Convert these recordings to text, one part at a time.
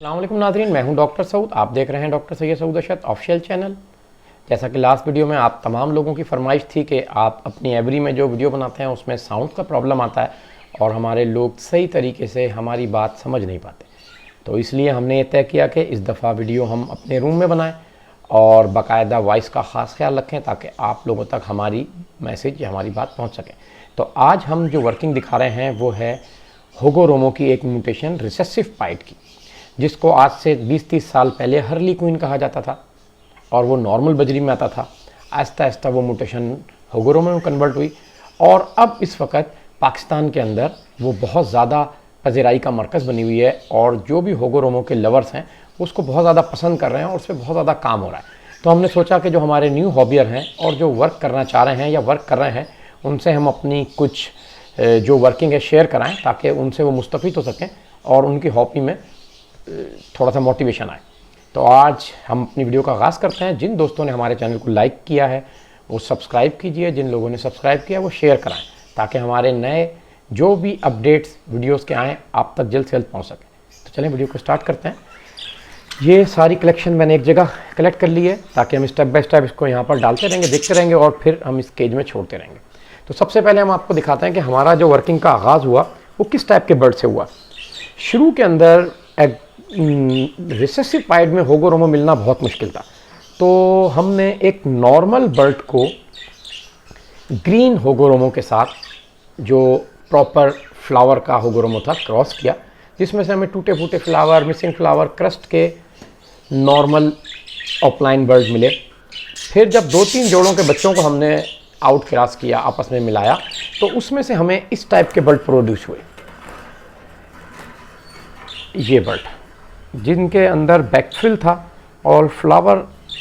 अस्सलाम वालेकुम नाज़रीन, मैं हूं डॉक्टर सऊद। आप देख रहे हैं doctor Syed Saud Arshad official channel. जैसा कि लास्ट वीडियो में आप तमाम लोगों की फरमाइश थी कि आप अपनी एवरी में जो वीडियो बनाते हैं उसमें साउंड का प्रॉब्लम आता है और हमारे लोग सही तरीके से हमारी बात समझ नहीं पाते, तो इसलिए हमने ये तय किया कि इस दफ़ा वीडियो हम अपने रूम में बनाएँ और बाकायदा वॉइस का ख़ास ख्याल रखें ताकि आप लोगों तक हमारी मैसेज या हमारी बात पहुँच सके। तो आज हम जो वर्किंग दिखा रहे हैं वो है होगोरोमो की एक म्यूटेशन रिसेसिव पाइट की, जिसको आज से 20-30 साल पहले हर्ली क्वीन कहा जाता था और वो नॉर्मल बजरी में आता था। आहिस्ता आहिस्ता वो म्यूटेशन होगोरोमो में कन्वर्ट हुई और अब इस वक्त पाकिस्तान के अंदर वो बहुत ज़्यादा पज़ीराई का मरकज़ बनी हुई है और जो भी होगोरोमो के लवर्स हैं उसको बहुत ज़्यादा पसंद कर रहे हैं और उस पर बहुत ज़्यादा काम हो रहा है। तो हमने सोचा कि जो हमारे न्यू हॉबियर हैं और जो वर्क करना चाह रहे हैं या वर्क कर रहे हैं उनसे हम अपनी कुछ जो वर्किंग है शेयर कराएं ताकि उनसे वो मुस्तफ़ीद हो सकें और उनकी हॉबी में थोड़ा सा मोटिवेशन आए। तो आज हम अपनी वीडियो का आगाज़ करते हैं। जिन दोस्तों ने हमारे चैनल को लाइक किया है वो सब्सक्राइब कीजिए, जिन लोगों ने सब्सक्राइब किया वो शेयर कराएं ताकि हमारे नए जो भी अपडेट्स वीडियोस के आएँ आप तक जल्द से जल्द पहुंच सकें। तो चलें वीडियो को स्टार्ट करते हैं। ये सारी कलेक्शन मैंने एक जगह कलेक्ट कर ली है ताकि हम स्टेप बाय स्टेप इसको यहाँ पर डालते रहेंगे, देखते रहेंगे और फिर हम इस केज में छोड़ते रहेंगे। तो सबसे पहले हम आपको दिखाते हैं कि हमारा जो वर्किंग का आगाज़ हुआ वो किस टाइप के बर्ड से हुआ। शुरू के अंदर रिसेसिव पाइट में होगोरोमो मिलना बहुत मुश्किल था, तो हमने एक नॉर्मल बर्ड को ग्रीन होगोरोमो के साथ जो प्रॉपर फ्लावर का होगोरोमो था क्रॉस किया, जिसमें से हमें टूटे फूटे फ्लावर, मिसिंग फ्लावर, क्रस्ट के नॉर्मल ऑफलाइन बर्ड मिले। फिर जब 2-3 जोड़ों के बच्चों को हमने आउट क्रॉस किया, आपस में मिलाया, तो उसमें से हमें इस टाइप के बर्ड प्रोड्यूस हुए। ये बर्ड जिनके अंदर बैकफिल था और फ्लावर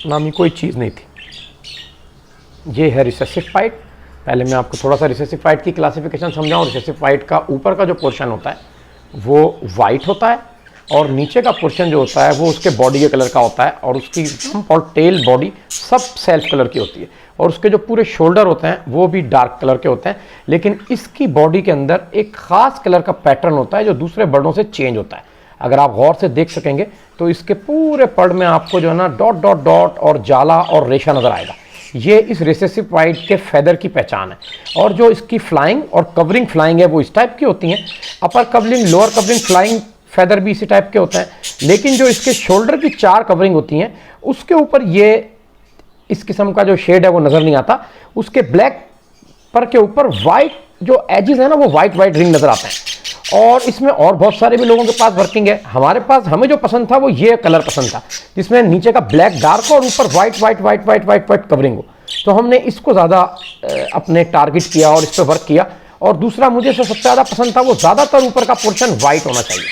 नामी कोई चीज़ नहीं थी। ये है रिसेसिव पाइट। पहले मैं आपको थोड़ा सा रिसेसिव पाइट की क्लासिफिकेशन समझाऊं। रिसेसिव पाइट का ऊपर का जो पोर्शन होता है वो वाइट होता है और नीचे का पोर्शन जो होता है वो उसके बॉडी के कलर का होता है और उसकी जंप और टेल बॉडी सब सेल्फ कलर की होती है और उसके जो पूरे शोल्डर होते हैं वो भी डार्क कलर के होते हैं। लेकिन इसकी बॉडी के अंदर एक ख़ास कलर का पैटर्न होता है जो दूसरे बर्डों से चेंज होता है। अगर आप गौर से देख सकेंगे तो इसके पूरे पड़ में आपको जो है ना डॉट डॉट डॉट और जाला और रेशा नज़र आएगा। ये इस रिसेसिव पाइट के फेदर की पहचान है। और जो इसकी फ्लाइंग और कवरिंग फ्लाइंग है वो इस टाइप की होती हैं। Upper covering, lower covering, flying feather भी इसी टाइप के होते हैं। लेकिन जो इसके शोल्डर की 4 कवरिंग होती हैं उसके ऊपर ये इस किस्म का जो शेड है वो नज़र नहीं आता। उसके ब्लैक पर के ऊपर वाइट जो एजेस है ना वो वाइट रिंग नज़र आते हैं। और इसमें और बहुत सारे भी लोगों के पास वर्किंग है। हमारे पास हमें जो पसंद था वो ये कलर पसंद था जिसमें नीचे का ब्लैक डार्क और ऊपर वाइट कवरिंग हो। तो हमने इसको ज़्यादा अपने टारगेट किया और इस पर वर्क किया। और दूसरा मुझे जो सबसे ज़्यादा पसंद था वो ज़्यादातर ऊपर का पोर्शन वाइट होना चाहिए,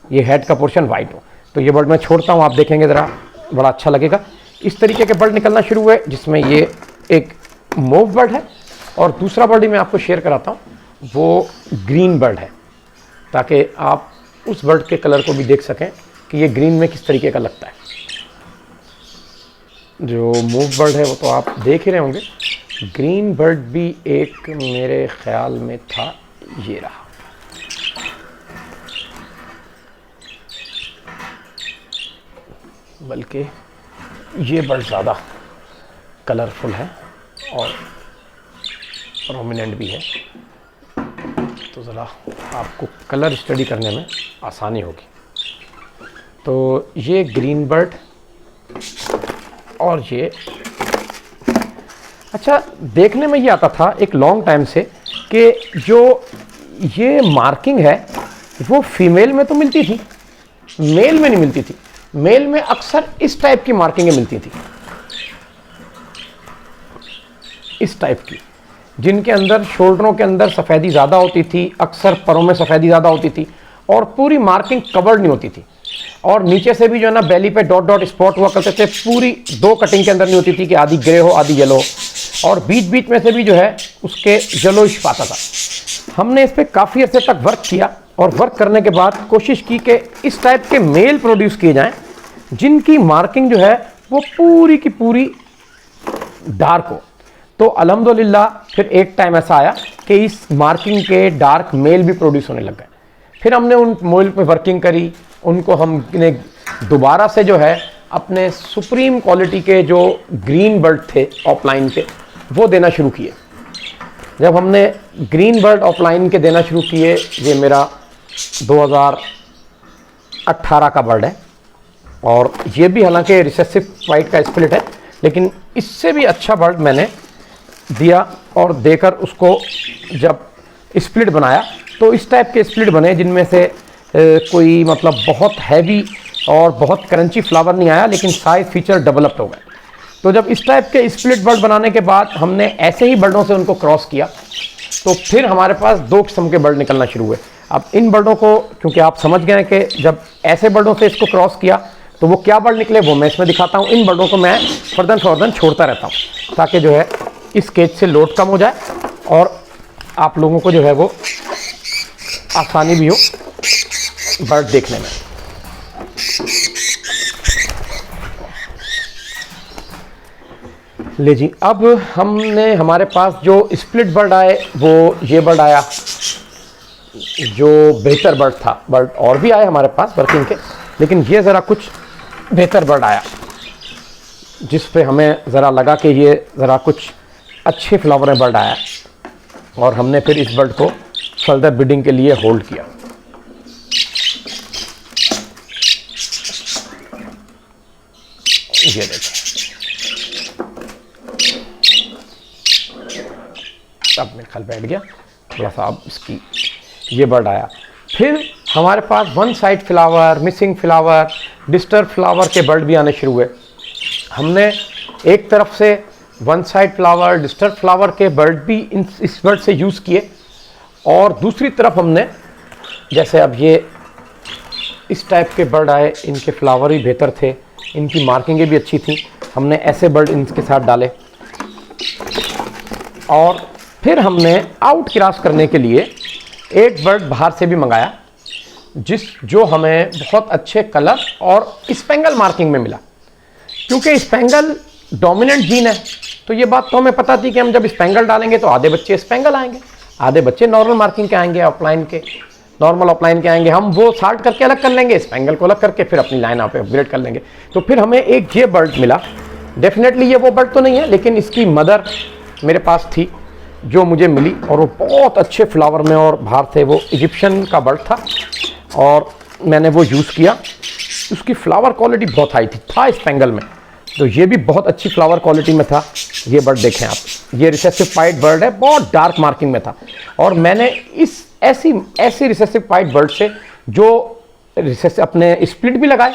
ये हेड का पोर्शन वाइट हो। तो ये बर्ड मैं छोड़ता हूँ, आप देखेंगे ज़रा बड़ा अच्छा लगेगा। इस तरीके के बर्ड निकलना शुरू हुए जिसमें ये एक मोव बर्ड है और दूसरा बर्ड ही मैं आपको शेयर कराता हूँ वो ग्रीन बर्ड है ताकि आप उस बर्ड के कलर को भी देख सकें कि ये ग्रीन में किस तरीके का लगता है। जो मूव बर्ड है वो तो आप देख ही रहे होंगे। ग्रीन बर्ड भी एक मेरे ख्याल में था, ये रहा। बल्कि ये बर्ड ज़्यादा कलरफुल है और प्रोमिनेंट भी है, तो ज़रा आपको कलर स्टडी करने में आसानी होगी। तो ये ग्रीन बर्ड और ये अच्छा देखने में ये आता था एक लॉन्ग टाइम से कि जो ये मार्किंग है वो फीमेल में तो मिलती थी, मेल में नहीं मिलती थी। मेल में अक्सर इस टाइप की मार्किंगें मिलती थी, इस टाइप की, जिनके अंदर शोल्डरों के अंदर सफ़ेदी ज़्यादा होती थी, अक्सर परों में सफ़ेदी ज़्यादा होती थी और पूरी मार्किंग कवर्ड नहीं होती थी। और नीचे से भी जो है ना बेली पे डॉट डॉट स्पॉट हुआ करते थे, पूरी 2 कटिंग के अंदर नहीं होती थी कि आधी ग्रे हो आधी येलो हो, और बीच बीच में से भी जो है उसके येलोइश पाता था। हमने इस पर काफ़ी अर्से तक वर्क किया और वर्क करने के बाद कोशिश की कि इस टाइप के मेल प्रोड्यूस किए जाएँ जिनकी मार्किंग जो है वो पूरी की पूरी डार्क हो। तो अल्हम्दुलिल्लाह फिर एक टाइम ऐसा आया कि इस मार्किंग के डार्क मेल भी प्रोड्यूस होने लग गए। फिर हमने उन मेल पे वर्किंग करी उनको हमने दोबारा से जो है अपने सुप्रीम क्वालिटी के जो ग्रीन बर्ड थे ऑफलाइन के वो देना शुरू किए। जब हमने ग्रीन बर्ड ऑफलाइन के देना शुरू किए, ये मेरा 2018 का बर्ड है और ये भी हालांकि रिसेसिव वाइट का स्प्लिट है, लेकिन इससे भी अच्छा बर्ड मैंने दिया और देकर उसको जब स्प्लिट बनाया तो इस टाइप के स्प्लिट बने जिनमें से कोई मतलब बहुत हैवी और बहुत क्रंची फ्लावर नहीं आया, लेकिन साइज फीचर डेवलप्ड हो गए। तो जब इस टाइप के स्प्लिट बर्ड बनाने के बाद हमने ऐसे ही बर्डों से उनको क्रॉस किया तो फिर हमारे पास 2 किस्म के बर्ड निकलना शुरू हुए। अब इन बर्डों को क्योंकि आप समझ गए कि जब ऐसे बर्डों से इसको क्रॉस किया तो वो क्या बर्ड निकले वो मैं इसमें दिखाता हूँ। इन बर्डों को मैं फर्दन छोड़ता रहता हूँ ताकि जो है इस केज से लोड कम हो जाए और आप लोगों को जो है वो आसानी भी हो बर्ड देखने में। ले जी, अब हमने हमारे पास जो स्प्लिट बर्ड आए वो ये बर्ड आया जो बेहतर बर्ड था। बर्ड और भी आए हमारे पास वर्किंग के, लेकिन ये ज़रा कुछ बेहतर बर्ड आया जिस पे हमें ज़रा लगा कि ये ज़रा कुछ अच्छे फ्लावर में बर्ड आया और हमने फिर इस बर्ड को फर्दर ब्रीडिंग के लिए होल्ड किया। ये देखिए, अब मेरे ख्याल बैठ गया थोड़ा सा। अब इसकी ये बर्ड आया। फिर हमारे पास one side flower, missing flower, disturb flower के बर्ड भी आने शुरू हुए। हमने एक तरफ से one side flower, disturb flower के बर्ड भी इस बर्ड से यूज़ किए और दूसरी तरफ हमने जैसे अब ये इस टाइप के बर्ड आए, इनके फ्लावर भी बेहतर थे, इनकी मार्किंगें भी अच्छी थी। हमने ऐसे बर्ड इनके साथ डाले और फिर हमने आउट क्रॉस करने के लिए एक बर्ड बाहर से भी मंगाया जो हमें बहुत अच्छे कलर और स्पेंगल मार्किंग में मिला। क्योंकि स्पेंगल डोमिनेंट जीन है तो ये बात तो हमें पता थी कि हम जब स्पेंगल डालेंगे तो आधे बच्चे स्पेंगल आएंगे, आधे बच्चे नॉर्मल मार्किंग के आएंगे, ऑफलाइन के नॉर्मल ऑफलाइन के आएंगे। हम वो साल्ट करके अलग कर लेंगे, स्पेंगल को अलग करके फिर अपनी लाइन आप अपग्रेड कर लेंगे। तो फिर हमें एक ये बर्ड मिला। डेफिनेटली ये वो बर्ड तो नहीं है, लेकिन इसकी मदर मेरे पास थी जो मुझे मिली और वो बहुत अच्छे फ्लावर में और बाहर थे। वो इजिप्शियन का बर्ड था और मैंने वो यूज़ किया। उसकी फ्लावर क्वालिटी बहुत हाई था स्पेंगल में, तो ये भी बहुत अच्छी फ्लावर क्वालिटी में था। ये बर्ड देखें आप, ये रिसेसिव पाइट बर्ड है, बहुत डार्क मार्किंग में था। और मैंने इस ऐसी रिसेसिव पाइट बर्ड से जो रिसेसिव अपने स्प्लिट भी लगाए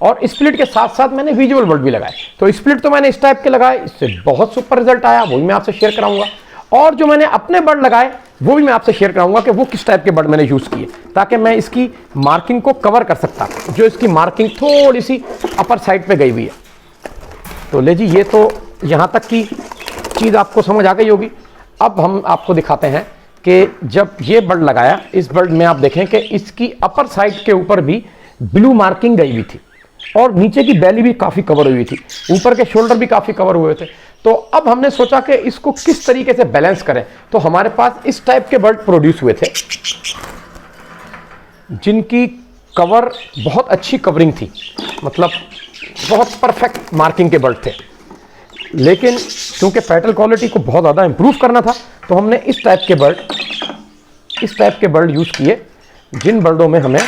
और स्प्लिट के साथ साथ मैंने विजुअल बर्ड भी लगाए। तो स्प्लिट तो मैंने इस टाइप के लगाए, इससे बहुत सुपर रिजल्ट आया, वो भी मैं आपसे शेयर कराऊंगा। और जो मैंने अपने बर्ड लगाए वो भी मैं आपसे शेयर कराऊंगा कि वो किस टाइप के बर्ड मैंने यूज़ किए, ताकि मैं इसकी मार्किंग को कवर कर सकता, जो इसकी मार्किंग थोड़ी सी अपर साइड पे गई हुई है। तो ले जी, ये तो यहाँ तक की चीज़ आपको समझ आ गई होगी। अब हम आपको दिखाते हैं कि जब ये बर्ड लगाया, इस बर्ड में आप देखें कि इसकी अपर साइड के ऊपर भी ब्लू मार्किंग गई हुई थी और नीचे की बैली भी काफ़ी कवर हुई थी, ऊपर के शोल्डर भी काफ़ी कवर हुए थे। तो अब हमने सोचा कि इसको किस तरीके से बैलेंस करें। तो हमारे पास इस टाइप के बर्ड प्रोड्यूस हुए थे जिनकी कवर बहुत अच्छी कवरिंग थी, मतलब बहुत परफेक्ट मार्किंग के बर्ड थे। लेकिन क्योंकि पेटल क्वालिटी को बहुत ज़्यादा इंप्रूव करना था तो हमने इस टाइप के बर्ड यूज़ किए, जिन बर्डों में हमें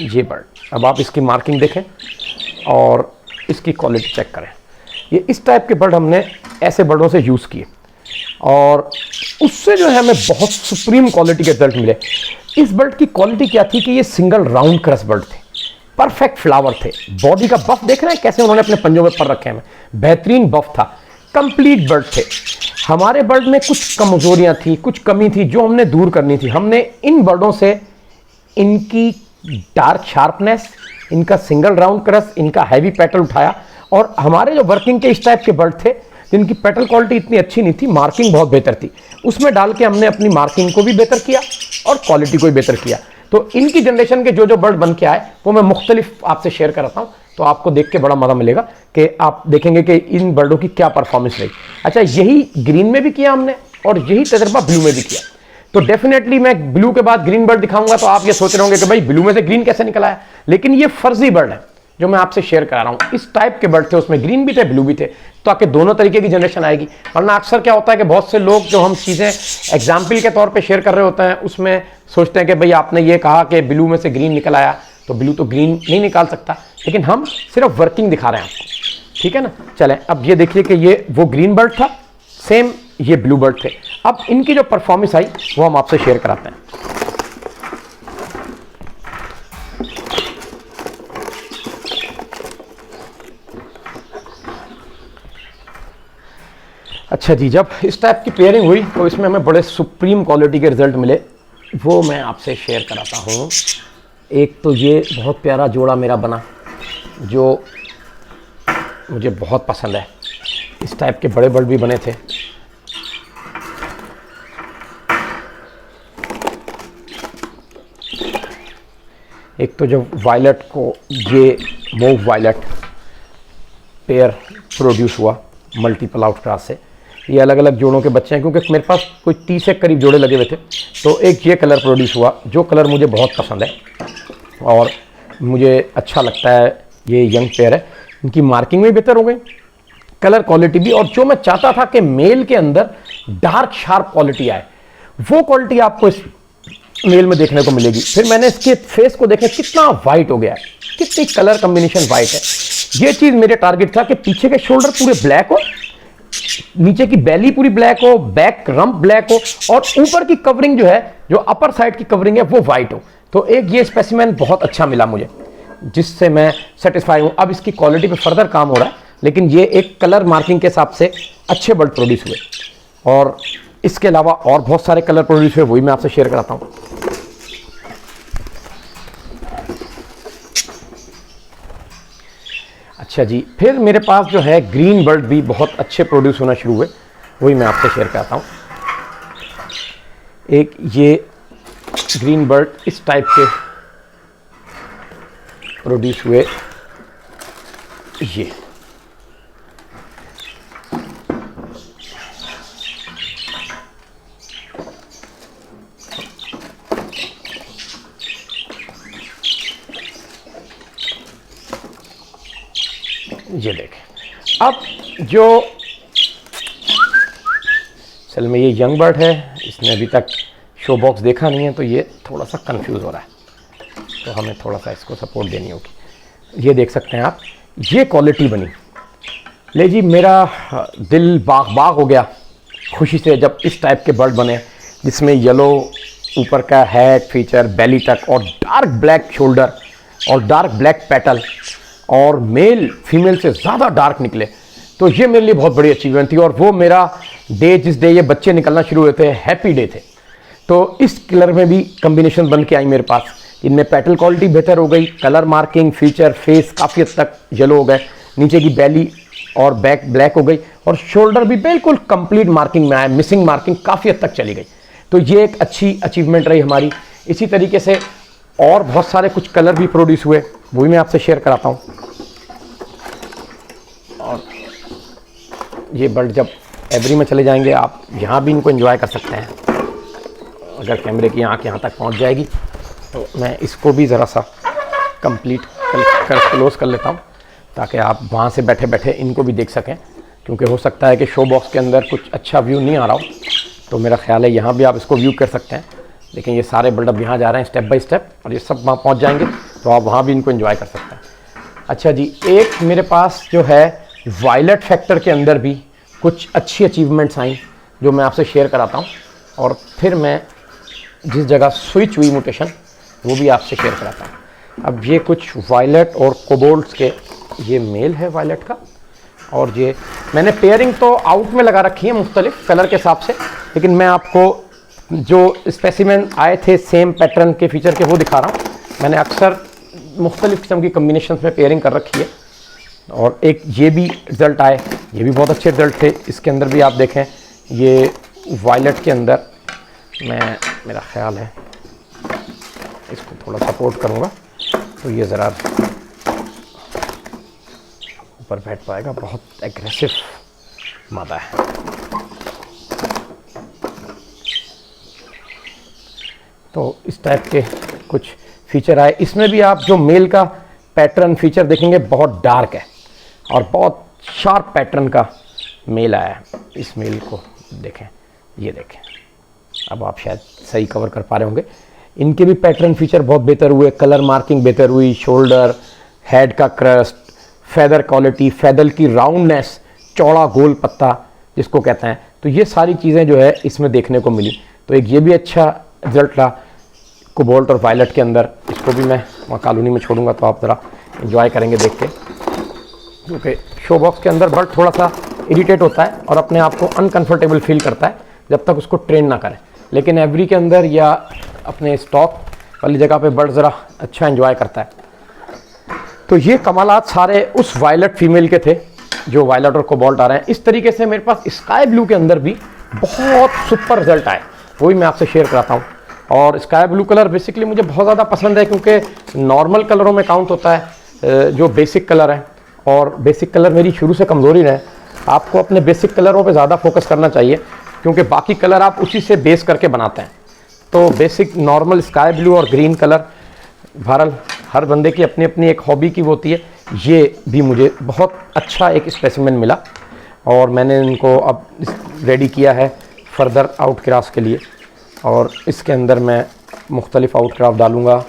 ये बर्ड, अब आप इसकी मार्किंग देखें और इसकी क्वालिटी चेक करें। ये इस टाइप के बर्ड हमने ऐसे बर्डों से यूज़ किए और उससे जो है हमें बहुत सुप्रीम क्वालिटी के रिजल्ट मिले। इस बर्ड की क्वालिटी क्या थी कि ये सिंगल राउंड क्रस बर्ड थे, परफेक्ट फ्लावर थे। बॉडी का बफ देख रहे हैं कैसे उन्होंने अपने पंजों में पर रखे हैं, बेहतरीन बफ था, कंप्लीट बर्ड थे। हमारे बर्ड में कुछ कमजोरियां थी, कुछ कमी थी जो हमने दूर करनी थी। हमने इन बर्डों से इनकी डार्क शार्पनेस, इनका सिंगल राउंड क्रस, इनका हैवी पेटल उठाया। और हमारे जो वर्किंग के इस टाइप के बर्ड थे जिनकी पेटल क्वालिटी इतनी अच्छी नहीं थी, मार्किंग बहुत बेहतर थी, उसमें डाल के हमने अपनी मार्किंग को भी बेहतर किया और क्वालिटी को भी बेहतर किया। तो इनकी जनरेशन के जो बर्ड बन के आए वो मैं मुख्तलिफ आपसे शेयर कराता हूँ, तो आपको देख के बड़ा मजा मिलेगा कि आप देखेंगे कि इन बर्डों की क्या परफॉर्मेंस रही। अच्छा, यही ग्रीन में भी किया हमने और यही तजर्बा ब्लू में भी किया। तो डेफिनेटली मैं ब्लू के बाद ग्रीन बर्ड दिखाऊंगा तो आप ये सोच रहे होंगे कि भाई ब्लू में से ग्रीन कैसे निकला है, लेकिन ये फर्जी बर्ड है जो मैं आपसे शेयर करा रहा हूं। इस टाइप के बर्ड थे, उसमें ग्रीन भी थे ब्लू भी थे, ताकि दोनों तरीके की जनरेशन आएगी। वरना अक्सर क्या होता है कि बहुत से लोग जो हम चीज़ें एग्जाम्पल के तौर पे शेयर कर रहे होते हैं उसमें सोचते हैं कि भाई आपने ये कहा कि ब्लू में से ग्रीन निकल आया तो ब्लू तो ग्रीन नहीं निकाल सकता, लेकिन हम सिर्फ वर्किंग दिखा रहे हैं आपको, ठीक है ना। चलें, अब ये देखिए कि ये वो ग्रीन बर्ड था, सेम ये ब्लू बर्ड थे। अब इनकी जो परफॉर्मेंस आई वो हम आपसे शेयर कराते हैं। अच्छा जी, जब इस टाइप की पेयरिंग हुई तो इसमें हमें बड़े सुप्रीम क्वालिटी के रिजल्ट मिले, वो मैं आपसे शेयर कराता हूँ। एक तो ये बहुत प्यारा जोड़ा मेरा बना जो मुझे बहुत पसंद है। इस टाइप के बड़े बर्ड भी बने थे। एक तो जब वायलट को ये मोव वायलट पेयर प्रोड्यूस हुआ मल्टीपल आउटक्रॉस से, ये अलग अलग जोड़ों के बच्चे हैं, क्योंकि मेरे पास कोई 30 के करीब जोड़े लगे हुए थे। तो एक ये कलर प्रोड्यूस हुआ जो कलर मुझे बहुत पसंद है और मुझे अच्छा लगता है। ये यंग पेयर है, इनकी मार्किंग में बेहतर हो गई, कलर क्वालिटी भी, और जो मैं चाहता था कि मेल के अंदर डार्क शार्प क्वालिटी आए, वो क्वालिटी आपको इस मेल में देखने को मिलेगी। फिर मैंने इसके फेस को देखा, कितना वाइट हो गया है, कितनी कलर कॉम्बिनेशन वाइट है। ये चीज मेरे टारगेट था कि पीछे के शोल्डर पूरे ब्लैक हो, नीचे की बैली पूरी ब्लैक हो, बैक रंप ब्लैक हो, और ऊपर की कवरिंग जो है, जो अपर साइड की कवरिंग है, वो वाइट हो। तो एक ये स्पेसिमेन बहुत अच्छा मिला मुझे, जिससे मैं सेटिस्फाई हूं। अब इसकी क्वालिटी पे फर्दर काम हो रहा है, लेकिन ये एक कलर मार्किंग के हिसाब से अच्छे बर्ड प्रोड्यूस हुए। और इसके अलावा और बहुत सारे कलर प्रोड्यूस हुए, वही मैं आपसे शेयर कराता हूं। अच्छा जी, फिर मेरे पास जो है ग्रीन बर्ड भी बहुत अच्छे प्रोड्यूस होना शुरू हुए, वही मैं आपसे शेयर करता हूँ। एक ये ग्रीन बर्ड इस टाइप के प्रोड्यूस हुए, ये देखें। अब जो असल में ये यंग बर्ड है, इसने अभी तक शो बॉक्स देखा नहीं है, तो ये थोड़ा सा कंफ्यूज हो रहा है, तो हमें थोड़ा सा इसको सपोर्ट देनी होगी। ये देख सकते हैं आप, ये क्वालिटी बनी। ले जी, मेरा दिल बाग बाग हो गया खुशी से जब इस टाइप के बर्ड बने, जिसमें येलो ऊपर का हेड फीचर, बेली तक, और डार्क ब्लैक शोल्डर और डार्क ब्लैक पेटल, और मेल फीमेल से ज़्यादा डार्क निकले। तो ये मेरे लिए बहुत बड़ी अचीवमेंट थी, और वो मेरा डे, जिस डे ये बच्चे निकलना शुरू हुए थे, हैप्पी डे थे। तो इस कलर में भी कम्बिनेशन बन के आई मेरे पास। इनमें पेटल क्वालिटी बेहतर हो गई, कलर मार्किंग, फीचर, फेस काफ़ी हद तक येलो हो गए, नीचे की बैली और बैक ब्लैक हो गई, और शोल्डर भी बिल्कुल कंप्लीट मार्किंग में आया, मिसिंग मार्किंग काफ़ी हद तक चली गई। तो ये एक अच्छी अचीवमेंट रही हमारी। इसी तरीके से और बहुत सारे कुछ कलर भी प्रोड्यूस हुए, वही मैं आपसे शेयर कराता हूँ। और ये बर्ड जब एवरी में चले जाएंगे, आप यहाँ भी इनको एंजॉय कर सकते हैं। अगर कैमरे की आँख यहाँ तक पहुँच जाएगी तो मैं इसको भी ज़रा सा कंप्लीट कर क्लोज कर लेता हूँ, ताकि आप वहाँ से बैठे बैठे इनको भी देख सकें, क्योंकि हो सकता है कि शो बॉक्स के अंदर कुछ अच्छा व्यू नहीं आ रहा हो। तो मेरा ख्याल है यहाँ भी आप इसको व्यू कर सकते हैं। लेकिन ये सारे बर्ड अब यहाँ जा रहे हैं स्टेप बाय स्टेप, और ये सब वहाँ पहुँच जाएंगे तो आप वहाँ भी इनको एंजॉय कर सकते हैं। अच्छा जी, एक मेरे पास जो है वायलट फैक्टर के अंदर भी कुछ अच्छी अचीवमेंट्स आई, जो मैं आपसे शेयर कराता हूँ, और फिर मैं जिस जगह स्विच हुई म्यूटेशन, वो भी आपसे शेयर कराता हूँ। अब ये कुछ वायलट और कोबोल्ट्स के, ये मेल है वायलट का, और ये मैंने पेयरिंग तो आउट में लगा रखी है मुख्तलिफ कलर के हिसाब से, लेकिन मैं आपको जो स्पेसिमेन आए थे सेम पैटर्न के फीचर के, वो दिखा रहा हूँ। मैंने अक्सर मुख्तलिफ किस्म की कम्बिनेशन में पेयरिंग कर रखी है, और एक ये भी रिज़ल्ट आए, ये भी बहुत अच्छे रिज़ल्ट थे। इसके अंदर भी आप देखें, ये वायलट के अंदर मैं, मेरा ख्याल है इसको थोड़ा सपोर्ट करूँगा तो ये ज़रा ऊपर बैठ पाएगा। बहुत एग्रेसिव मादा है। तो इस टाइप के कुछ फीचर आए। इसमें भी आप जो मेल का पैटर्न फीचर देखेंगे बहुत डार्क है और बहुत शार्प पैटर्न का मेल आया है। इस मेल को देखें, ये देखें, अब आप शायद सही कवर कर पा रहे होंगे। इनके भी पैटर्न फीचर बहुत बेहतर हुए, कलर मार्किंग बेहतर हुई, शोल्डर, हेड का क्रस्ट, फेदर क्वालिटी, फेदर की राउंडनेस, चौड़ा गोल पत्ता जिसको कहते हैं, तो ये सारी चीज़ें जो है इसमें देखने को मिली। तो एक ये भी अच्छा रिजल्ट रहा कोबाल्ट और वायलेट के अंदर। इसको भी मैं वहाँ कॉलोनी में छोड़ूंगा तो आप ज़रा एंजॉय करेंगे देख के, क्योंकि शो बॉक्स के अंदर बर्ड थोड़ा सा इरिटेट होता है और अपने आप को अनकंफर्टेबल फील करता है जब तक उसको ट्रेन ना करें। लेकिन एवरी के अंदर या अपने स्टॉक वाली जगह पे बर्ड ज़रा अच्छा एंजॉय करता है। तो ये कमालात सारे उस वायलेट फीमेल के थे जो वायलेट और कोबाल्ट आ रहे हैं। इस तरीके से मेरे पास स्काई ब्लू के अंदर भी बहुत सुपर रिजल्ट आए, वही मैं आपसे शेयर कराता हूँ। और स्काई ब्लू कलर बेसिकली मुझे बहुत ज़्यादा पसंद है, क्योंकि नॉर्मल कलरों में काउंट होता है जो बेसिक कलर है, और बेसिक कलर मेरी शुरू से कमज़ोरी रहे। आपको अपने बेसिक कलरों पे ज़्यादा फोकस करना चाहिए, क्योंकि बाकी कलर आप उसी से बेस करके बनाते हैं। तो बेसिक नॉर्मल स्काई ब्लू और ग्रीन कलर, बहरहाल हर बंदे की अपनी अपनी एक हॉबी की वो होती है। ये भी मुझे बहुत अच्छा एक स्पेसिमेन मिला और मैंने इनको अब रेडी किया है फर्दर आउट क्रॉस के लिए, और इसके अंदर मैं मुख्तलिफ आउट क्रॉस डालूँगा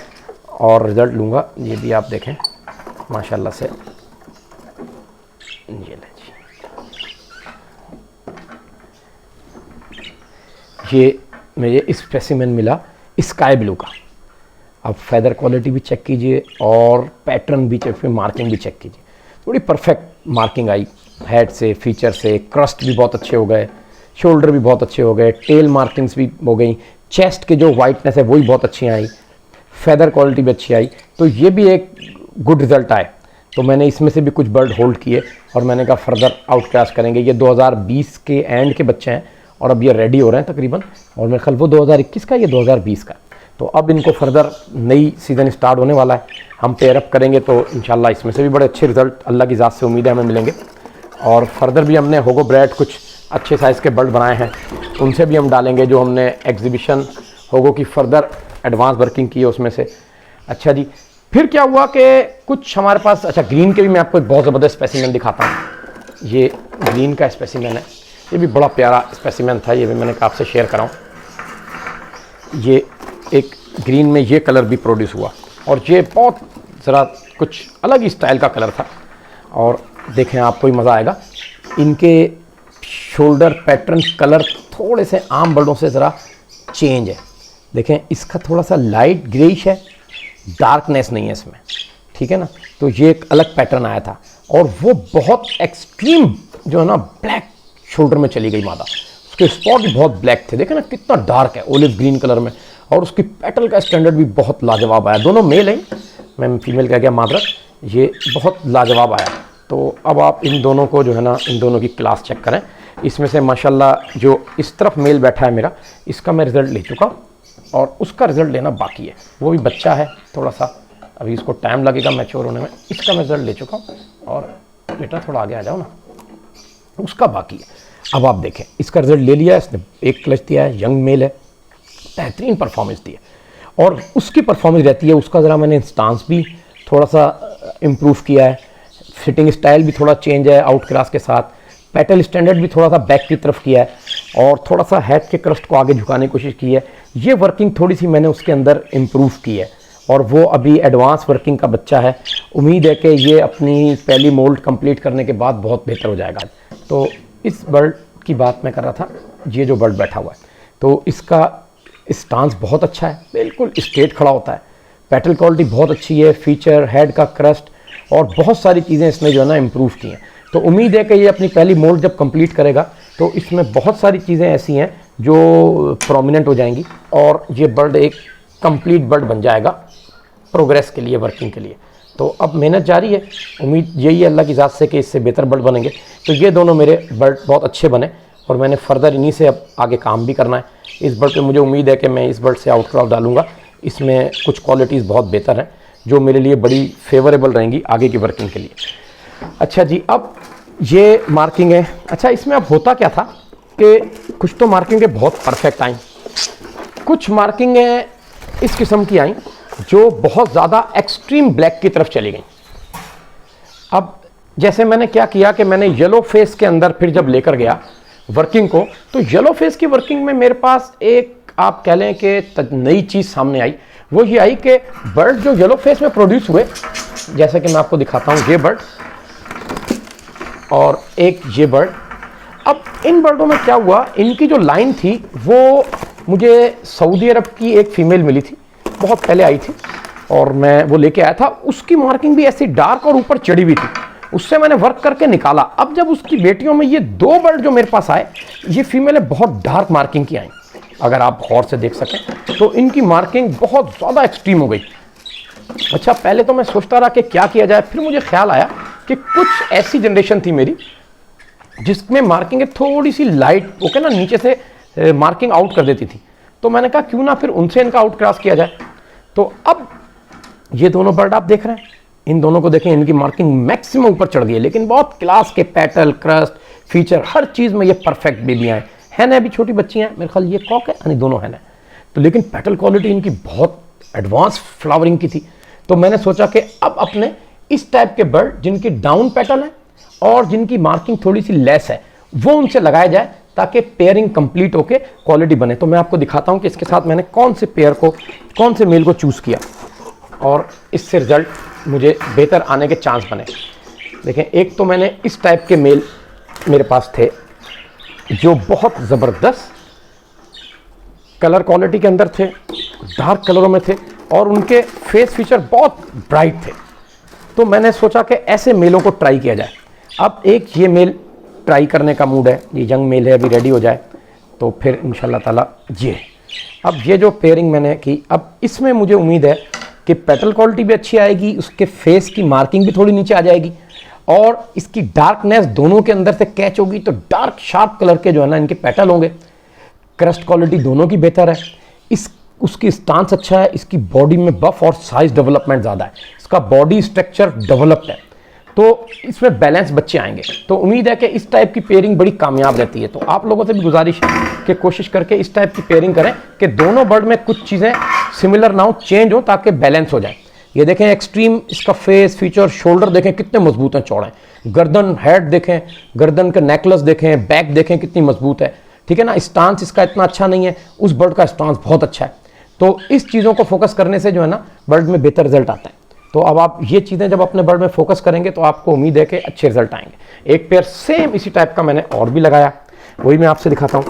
और रिज़ल्ट लूँगा। ये भी आप देखें माशाल्लाह से, ये ले जी, ये मुझे स्पेसिमेन मिला स्काई ब्लू का। अब फेदर क्वालिटी भी चेक कीजिए और पैटर्न भी चेक, मार्किंग भी चेक कीजिए, थोड़ी परफेक्ट मार्किंग आई हेड से, फीचर से, क्रस्ट भी बहुत अच्छे हो गए, शोल्डर भी बहुत अच्छे हो गए, टेल मार्किंग्स भी हो गई, चेस्ट के जो वाइटनेस है वही बहुत अच्छी आई, फेदर क्वालिटी भी अच्छी आई। तो ये भी एक गुड रिजल्ट आए। तो मैंने इसमें से भी कुछ बर्ड होल्ड किए और मैंने कहा फर्दर आउट क्रॉस करेंगे। ये 2020 के एंड के बच्चे हैं और अब ये रेडी हो रहे हैं तकरीबन, और मेरे ख्याल वो 2021 का, ये 2020 का। तो अब इनको फर्दर नई सीज़न स्टार्ट होने वाला है, हम पेयरअप करेंगे तो इंशाल्लाह इसमें से भी बड़े अच्छे रिजल्ट अल्लाह की ज़ात से उम्मीद है हमें मिलेंगे। और फर्दर भी हमने होगो ब्रेड कुछ अच्छे साइज़ के बर्ड बनाए हैं, उनसे भी हम डालेंगे जो हमने एग्जीबिशन होगो की फर्दर एडवांस वर्किंग की है उसमें से। अच्छा जी, फिर क्या हुआ कि कुछ हमारे पास, अच्छा ग्रीन के भी मैं आपको एक बहुत ज़बरदस्त स्पेसिमेन दिखाता हूँ। ये ग्रीन का स्पेसिमेन है, ये भी बड़ा प्यारा स्पेसिमेन था, ये भी मैंने आपसे शेयर कराऊँ। ये एक ग्रीन में ये कलर भी प्रोड्यूस हुआ और ये बहुत ज़रा कुछ अलग ही स्टाइल का कलर था, और देखें आपको ही मज़ा आएगा। इनके शोल्डर पैटर्न कलर थोड़े से आम बर्डों से ज़रा चेंज है, देखें इसका थोड़ा सा लाइट ग्रेइश है, डार्कनेस नहीं है इसमें, ठीक है ना। तो ये एक अलग पैटर्न आया था और वो बहुत एक्सट्रीम जो है ना ब्लैक शोल्डर में चली गई मादा, उसके स्पॉट भी बहुत ब्लैक थे, देखें ना कितना डार्क है ओलिव ग्रीन कलर में, और उसकी पेटल का स्टैंडर्ड भी बहुत लाजवाब आया। दोनों मेल हैं, मैं फीमेल कह गया मादरत, ये बहुत लाजवाब आया। तो अब आप इन दोनों को जो है ना, इन दोनों की क्लास चेक करें। इसमें से माशाल्लाह जो इस तरफ मेल बैठा है मेरा, इसका मैं रिज़ल्ट ले चुका हूँ और उसका रिज़ल्ट लेना बाकी है, वो भी बच्चा है थोड़ा सा, अभी इसको टाइम लगेगा मैच्योर होने में। इसका मैं रिज़ल्ट ले चुका हूँ और बेटा थोड़ा आगे आ जाओ ना, उसका बाकी है। अब आप देखें इसका रिज़ल्ट ले लिया, इसने एक क्लच दिया है, यंग मेल है, बेहतरीन परफॉर्मेंस दी है और उसकी परफॉर्मेंस रहती है। उसका ज़रा मैंने स्टांस भी थोड़ा सा इम्प्रूव किया है, फिटिंग स्टाइल भी थोड़ा चेंज है आउट क्रॉस के साथ, पेटल स्टैंडर्ड भी थोड़ा सा बैक की तरफ किया है और थोड़ा सा हेड के क्रस्ट को आगे झुकाने की कोशिश की है। ये वर्किंग थोड़ी सी मैंने उसके अंदर इम्प्रूव की है और वो अभी एडवांस वर्किंग का बच्चा है। उम्मीद है कि ये अपनी पहली मोल्ड कंप्लीट करने के बाद बहुत बेहतर हो जाएगा। तो इस बर्ड की बात मैं कर रहा था, ये जो बर्ड बैठा हुआ है, तो इसका स्टांस बहुत अच्छा है, बिल्कुल स्ट्रेट खड़ा होता है, पेटल क्वालिटी बहुत अच्छी है, फीचर, हेड का क्रस्ट और बहुत सारी चीज़ें इसमें जो है ना इम्प्रूव की हैं। तो उम्मीद है कि ये अपनी पहली मोल्ड जब कंप्लीट करेगा तो इसमें बहुत सारी चीज़ें ऐसी हैं जो प्रोमिनेंट हो जाएंगी और ये बर्ड एक कंप्लीट बर्ड बन जाएगा प्रोग्रेस के लिए, वर्किंग के लिए। तो अब मेहनत जारी है, उम्मीद यही है अल्लाह की ज़ात से कि इससे बेहतर बर्ड बनेंगे। तो ये दोनों मेरे बर्ड बहुत अच्छे बने और मैंने फर्दर इन्हीं से अब आगे काम भी करना है। इस बर्ड पे मुझे उम्मीद है कि मैं इस बर्ड से आउट क्रॉस डालूंगा, इसमें कुछ क्वालिटीज़ बहुत बेहतर हैं जो मेरे लिए बड़ी फेवरेबल रहेंगी आगे की वर्किंग के लिए। अच्छा जी, अब ये मार्किंग है। अच्छा, इसमें अब होता क्या था कि कुछ तो मार्किंगें बहुत परफेक्ट आई, कुछ मार्किंगें इस किस्म की आई जो बहुत ज़्यादा एक्सट्रीम ब्लैक की तरफ चली गई। अब जैसे मैंने क्या किया कि मैंने येलो फेस के अंदर फिर जब लेकर गया वर्किंग को, तो येलो फेस की वर्किंग में मेरे पास एक आप कह लें कि नई चीज़ सामने आई। वो ये आई कि बर्ड जो येलो फेस में प्रोड्यूस हुए, जैसे कि मैं आपको दिखाता हूँ, ये बर्ड और एक ये बर्ड। अब इन बर्डों में क्या हुआ, इनकी जो लाइन थी वो मुझे सऊदी अरब की एक फीमेल मिली थी, बहुत पहले आई थी और मैं वो लेके आया था। उसकी मार्किंग भी ऐसी डार्क और ऊपर चढ़ी हुई थी, उससे मैंने वर्क करके निकाला। अब जब उसकी बेटियों में ये दो बर्ड जो मेरे पास आए, ये फीमेलें बहुत डार्क मार्किंग की आई। अगर आप गौर से देख सकें तो इनकी मार्किंग बहुत ज़्यादा एक्सट्रीम हो गई। अच्छा, पहले तो मैं सोचता रहा कि क्या किया जाए, फिर मुझे ख्याल आया कि कुछ ऐसी जनरेशन थी मेरी जिसमें मार्किंग थोड़ी सी लाइट ओके ना नीचे से मार्किंग आउट कर देती थी। तो मैंने कहा क्यों ना फिर उनसे इनका आउट क्रॉस किया जाए। तो अब ये दोनों बर्ड आप देख रहे हैं, इन दोनों को देखें, इनकी मार्किंग मैक्सिमम ऊपर चढ़ गई है, लेकिन बहुत क्लास के पेटल, क्रस्ट, फीचर, हर चीज़ में ये परफेक्ट बेबियाँ हैं। अभी छोटी बच्ची हैं, मेरे ख्याल ये कॉक है, यानी दोनों हैं। तो लेकिन पेटल क्वालिटी इनकी बहुत एडवांस फ्लावरिंग की थी। तो मैंने सोचा कि अब अपने इस टाइप के बर्ड जिनकी डाउन पेटल है और जिनकी मार्किंग थोड़ी सी लेस है, वो उनसे लगाया जाए ताकि पेयरिंग कंप्लीट होके क्वालिटी बने। तो मैं आपको दिखाता हूं कि इसके साथ मैंने कौन से पेयर को, कौन से मेल को चूज़ किया और इससे रिजल्ट मुझे बेहतर आने के चांस बने। देखें, एक तो मैंने इस टाइप के मेल मेरे पास थे जो बहुत ज़बरदस्त कलर क्वालिटी के अंदर थे, डार्क कलरों में थे और उनके फेस फीचर बहुत ब्राइट थे। तो मैंने सोचा कि ऐसे मेलों को ट्राई किया जाए। अब एक ये मेल ट्राई करने का मूड है, ये यंग मेल है, अभी रेडी हो जाए तो फिर इंशाल्लाह ताला ये। अब ये जो पेयरिंग मैंने की, अब इसमें मुझे उम्मीद है कि पेटल क्वालिटी भी अच्छी आएगी, उसके फेस की मार्किंग भी थोड़ी नीचे आ जाएगी और इसकी डार्कनेस दोनों के अंदर से कैच होगी। तो डार्क शार्प कलर के जो है ना इनके पेटल होंगे। क्रस्ट क्वालिटी दोनों की बेहतर है, उसकी स्टांस अच्छा है, इसकी बॉडी में बफ और साइज डेवलपमेंट ज़्यादा है, इसका बॉडी स्ट्रक्चर डेवलप्ड है, तो इसमें बैलेंस बच्चे आएंगे। तो उम्मीद है कि इस टाइप की पेयरिंग बड़ी कामयाब रहती है। तो आप लोगों से भी गुजारिश है कि कोशिश करके इस टाइप की पेयरिंग करें कि दोनों बर्ड में कुछ चीज़ें सिमिलर ना हो, चेंज हो, ताकि बैलेंस हो जाए। ये देखें एक्सट्रीम इसका फेस फीचर, शोल्डर देखें कितने मजबूत हैं, चौड़े, गर्दन हेड देखें, गर्दन का नेकलेस देखें, बैक देखें कितनी मजबूत है, ठीक है ना। स्टांस इसका इतना अच्छा नहीं है, उस बर्ड का स्टांस बहुत अच्छा है। तो इस चीज़ों को फोकस करने से जो है ना बर्ड में बेहतर रिजल्ट आता है। तो अब आप ये चीज़ें जब अपने बर्ड में फोकस करेंगे तो आपको उम्मीद है कि अच्छे रिजल्ट आएंगे। एक पेयर सेम इसी टाइप का मैंने और भी लगाया, वही मैं आपसे दिखाता हूँ,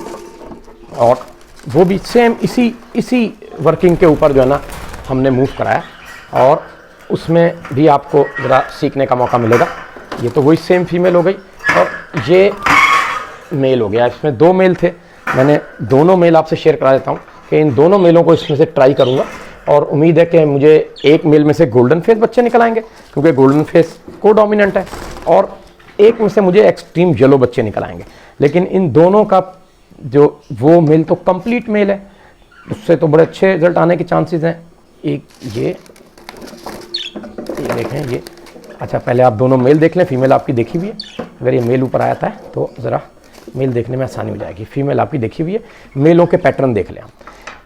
और वो भी सेम इसी वर्किंग के ऊपर जो है ना हमने मूव कराया और उसमें भी आपको ज़रा सीखने का मौका मिलेगा। ये तो वही सेम फीमेल हो गई और ये मेल हो गया। इसमें दो मेल थे, मैंने दोनों मेल आपसे शेयर करा देता हूँ कि इन दोनों मेलों को इसमें से ट्राई करूँगा और उम्मीद है कि मुझे एक मेल में से गोल्डन फेस बच्चे निकल आएंगे क्योंकि गोल्डन फेस को डोमिनेंट है, और एक में से मुझे एक्सट्रीम येलो बच्चे निकल आएंगे। लेकिन इन दोनों का जो वो मेल तो कंप्लीट मेल है, उससे तो बड़े अच्छे रिजल्ट आने के चांसेस हैं। एक ये देखें, ये अच्छा, पहले आप दोनों मेल देख लें, फीमेल आपकी देखी हुई है। अगर ये मेल ऊपर आया था तो ज़रा मेल देखने में आसानी हो जाएगी। फीमेल आपकी देखी हुई है, मेलों के पैटर्न देख लें।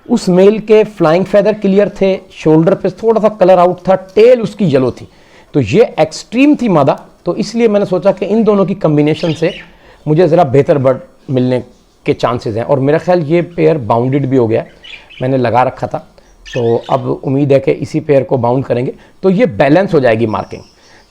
उस मेल के फ्लाइंग फेदर क्लियर थे, शोल्डर पे थोड़ा सा कलर आउट था, टेल उसकी येलो थी, तो ये एक्सट्रीम थी मादा। तो इसलिए मैंने सोचा कि इन दोनों की कम्बिनेशन से मुझे ज़रा बेहतर बर्ड मिलने के चांसेस हैं। और मेरा ख्याल ये पेयर बाउंडेड भी हो गया, मैंने लगा रखा था, तो अब उम्मीद है कि इसी पेयर को बाउंड करेंगे तो ये बैलेंस हो जाएगी मार्किंग।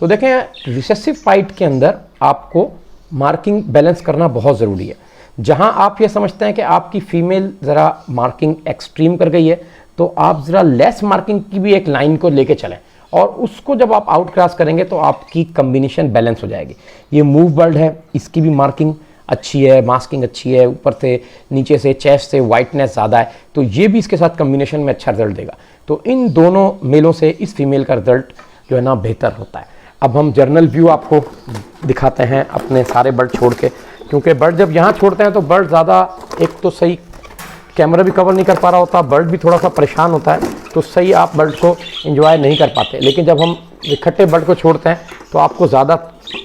तो देखें, रिसेसिव फाइट के अंदर आपको मार्किंग बैलेंस करना बहुत ज़रूरी है। जहां आप ये समझते हैं कि आपकी फ़ीमेल ज़रा मार्किंग एक्सट्रीम कर गई है, तो आप ज़रा लेस मार्किंग की भी एक लाइन को लेके चलें और उसको जब आप आउट क्रॉस करेंगे तो आपकी कम्बिनेशन बैलेंस हो जाएगी। ये मूव बर्ड है, इसकी भी मार्किंग अच्छी है, मास्किंग अच्छी है, ऊपर से नीचे से चेस्ट से वाइटनेस ज़्यादा है, तो ये भी इसके साथ कम्बिनेशन में अच्छा रिजल्ट देगा। तो इन दोनों मेलों से इस फीमेल का रिजल्ट जो है ना बेहतर होता है। अब हम जर्नल व्यू आपको दिखाते हैं अपने सारे बर्ड छोड़ के, क्योंकि बर्ड जब यहाँ छोड़ते हैं तो बर्ड ज़्यादा, एक तो सही कैमरा भी कवर नहीं कर पा रहा होता, बर्ड भी थोड़ा सा परेशान होता है, तो सही आप बर्ड को एंजॉय नहीं कर पाते। लेकिन जब हम इकट्ठे बर्ड को छोड़ते हैं तो आपको ज़्यादा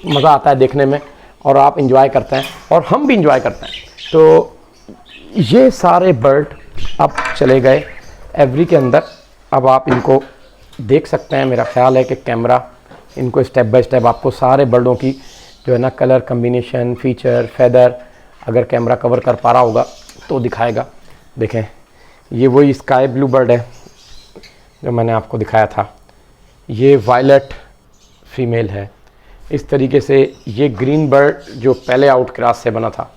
मज़ा आता है देखने में और आप इंजॉय करते हैं और हम भी इंजॉय करते हैं। तो ये सारे बर्ड अब चले गए एवरी के अंदर अब आप इनको देख सकते हैं। मेरा ख्याल है कि कैमरा इनको स्टेप बाय स्टेप आपको सारे बर्डों की जो है ना कलर कम्बिनेशन, फीचर, फेदर, अगर कैमरा कवर कर पा रहा होगा तो दिखाएगा। देखें, ये वही स्काई ब्लू बर्ड है जो मैंने आपको दिखाया था। ये वायलेट फीमेल है। इस तरीके से ये ग्रीन बर्ड जो पहले आउट क्रॉस से बना था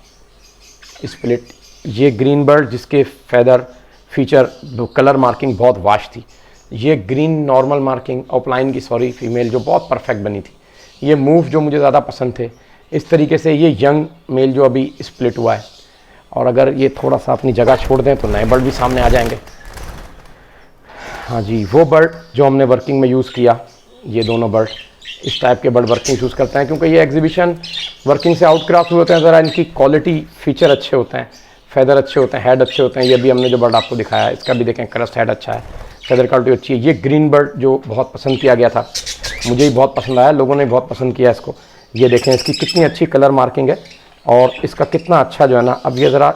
स्प्लिट, ये ग्रीन बर्ड जिसके फेदर, फीचर, कलर मार्किंग बहुत वाश थी। ये ग्रीन नॉर्मल मार्किंग ऑफलाइन की फीमेल जो बहुत परफेक्ट बनी थी। ये मूव जो मुझे ज़्यादा पसंद थे। इस तरीके से ये यंग मेल जो अभी स्प्लिट हुआ है। और अगर ये थोड़ा सा अपनी जगह छोड़ दें तो नए बर्ड भी सामने आ जाएंगे। हाँ जी, वो बर्ड जो हमने वर्किंग में यूज़ किया, ये दोनों बर्ड, इस टाइप के बर्ड वर्किंग यूज़ करते हैं क्योंकि ये एग्जीबिशन वर्किंग से आउट क्रॉस होते हैं। ज़रा इनकी क्वालिटी, फीचर अच्छे होते हैं, फेदर अच्छे होते हैं, हेड अच्छे होते हैं। ये भी हमने जो बर्ड आपको दिखाया, इसका भी देखें क्रस्ट हेड अच्छा है, फेदर क्वालिटी अच्छी है। ये ग्रीन बर्ड जो बहुत पसंद किया गया था, मुझे ही बहुत पसंद आया, लोगों ने बहुत पसंद किया इसको। ये देखें इसकी कितनी अच्छी कलर मार्किंग है और इसका कितना अच्छा जो है ना, अब ये ज़रा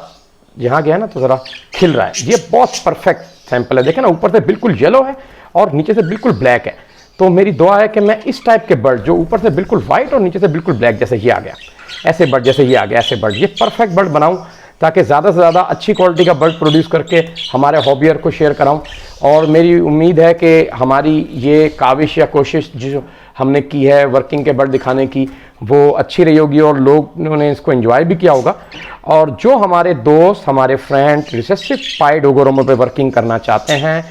यहाँ गया ना तो ज़रा खिल रहा है। ये बहुत परफेक्ट सैंपल है। देखें ना, ऊपर से बिल्कुल येलो है और नीचे से बिल्कुल ब्लैक है। तो मेरी दुआ है कि मैं इस टाइप के बर्ड जो ऊपर से बिल्कुल वाइट और नीचे से बिल्कुल ब्लैक, जैसे ये आ गया, ऐसे बर्ड, जैसे ये आ गया, ऐसे बर्ड, ये परफेक्ट बर्ड बनाऊं ताकि ज़्यादा से ज़्यादा अच्छी क्वालिटी का बर्ड प्रोड्यूस करके हमारे हॉबियर को शेयर कराऊं। और मेरी उम्मीद है कि हमारी ये काविश या कोशिश जो हमने की है वर्किंग के बर्ड दिखाने की, वो अच्छी रही होगी और लोगों ने इसको एंजॉय भी किया होगा। और जो हमारे दोस्त, हमारे फ्रेंड रिसेसिव पाइड ओगोरोमो पे वर्किंग करना चाहते हैं,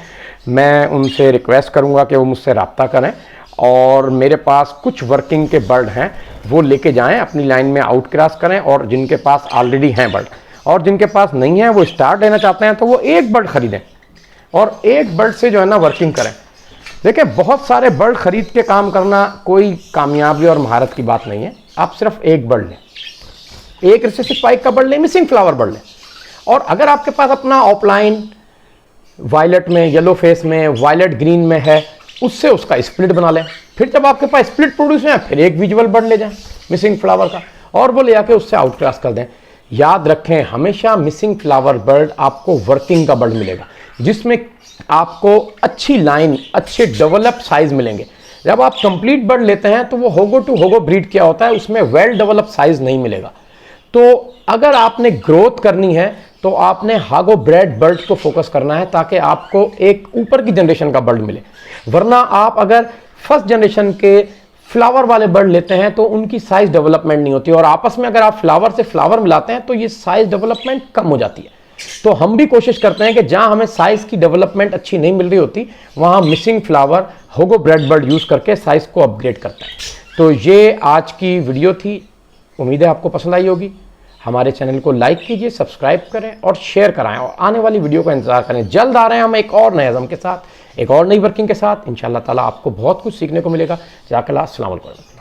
मैं उनसे रिक्वेस्ट करूंगा कि वो मुझसे रब्ता करें और मेरे पास कुछ वर्किंग के बर्ड हैं वो लेके जाएं, अपनी लाइन में आउट क्रॉस करें। और जिनके पास ऑलरेडी हैं बर्ड और जिनके पास नहीं है, वो स्टार्ट लेना चाहते हैं, तो वो एक बर्ड खरीदें और एक बर्ड से जो है ना वर्किंग करें। देखिए, बहुत सारे बर्ड खरीद के काम करना कोई कामयाबी और महारत की बात नहीं है। आप सिर्फ एक बर्ड लें, एक रिसेसिव पाइड का बर्ड लें, मिसिंग फ्लावर बर्ड लें। और अगर आपके पास अपना ऑफलाइन वायलेट में, येलो फेस में, वायलेट ग्रीन में है, उससे उसका स्प्लिट बना लें। फिर जब आपके पास स्प्लिट प्रोड्यूस है, फिर एक विजुअल बर्ड ले जाएं मिसिंग फ्लावर का और वो ले आके उससे आउट क्रॉस कर दें। याद रखें, हमेशा मिसिंग फ्लावर बर्ड आपको वर्किंग का बर्ड मिलेगा जिसमें आपको अच्छी लाइन, अच्छे डेवलप साइज मिलेंगे। जब आप कंप्लीट बर्ड लेते हैं तो वो होगो टू होगो ब्रीड क्या होता है, उसमें वेल डेवलप साइज नहीं मिलेगा। तो अगर आपने ग्रोथ करनी है तो आपने हागो ब्रेड बर्ड को फोकस करना है ताकि आपको एक ऊपर की जनरेशन का बर्ड मिले। वरना आप अगर फर्स्ट जनरेशन के फ्लावर वाले बर्ड लेते हैं तो उनकी साइज डेवलपमेंट नहीं होती और आपस में अगर आप फ्लावर से फ्लावर मिलाते हैं तो ये साइज डेवलपमेंट कम हो जाती है। तो हम भी कोशिश करते हैं कि जहां हमें साइज की डेवलपमेंट अच्छी नहीं मिल रही होती, वहां मिसिंग फ्लावर होगो ब्रेड बर्ड यूज करके साइज को अपग्रेड करते हैं। तो ये आज की वीडियो थी, उम्मीद है आपको पसंद आई होगी। हमारे चैनल को लाइक कीजिए, सब्सक्राइब करें और शेयर कराएं और आने वाली वीडियो का इंतजार करें। जल्द आ रहे हैं हम एक और नए अज़म के साथ, एक और नई वर्किंग के साथ। इंशाअल्लाह ताला आपको बहुत कुछ सीखने को मिलेगा। जज़ाकल्लाह, अस्सलाम वालेकुम।